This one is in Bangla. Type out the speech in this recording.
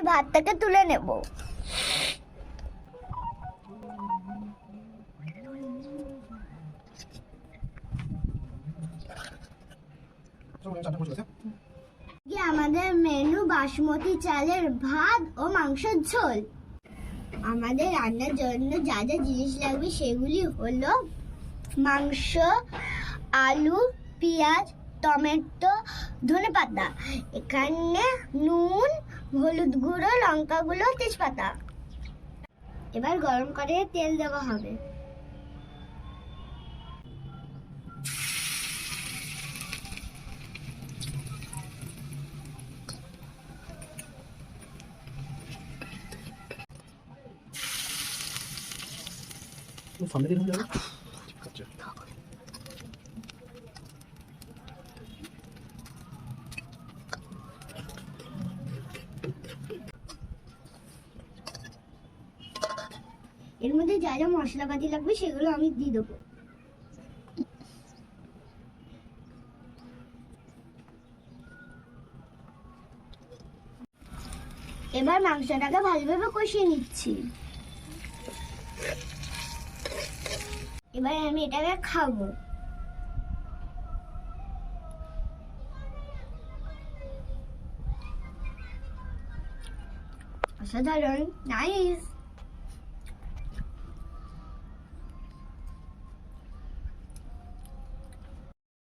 ভাতটাকে তুলে নেব। আমাদের মেনু বাসমতি চালের ভাত ও মাংসের ঝোল। আমাদের রান্নার জন্য যা যা জিনিস লাগবে সেগুলি হলো মাংস, আলু, পেঁয়াজ, টমেটো, ধনেপাতা, এখানে নুন, হলুদ গুঁড়ো, লঙ্কা গুঁড়ো, তেজপাতা। এবার গরম করে তেল দেওয়া হবে। সামনে দিন হয়ে যাবে। আচ্ছা এর মধ্যে যা যা মশলাপাতি লাগবে সেগুলো আমি দিয়ে দেবো। এবার মাংসটাকে ভালোভাবে কষিয়ে নিচ্ছি। এবার আমি এটাকে খাবো। অসাধারণ, নাইস।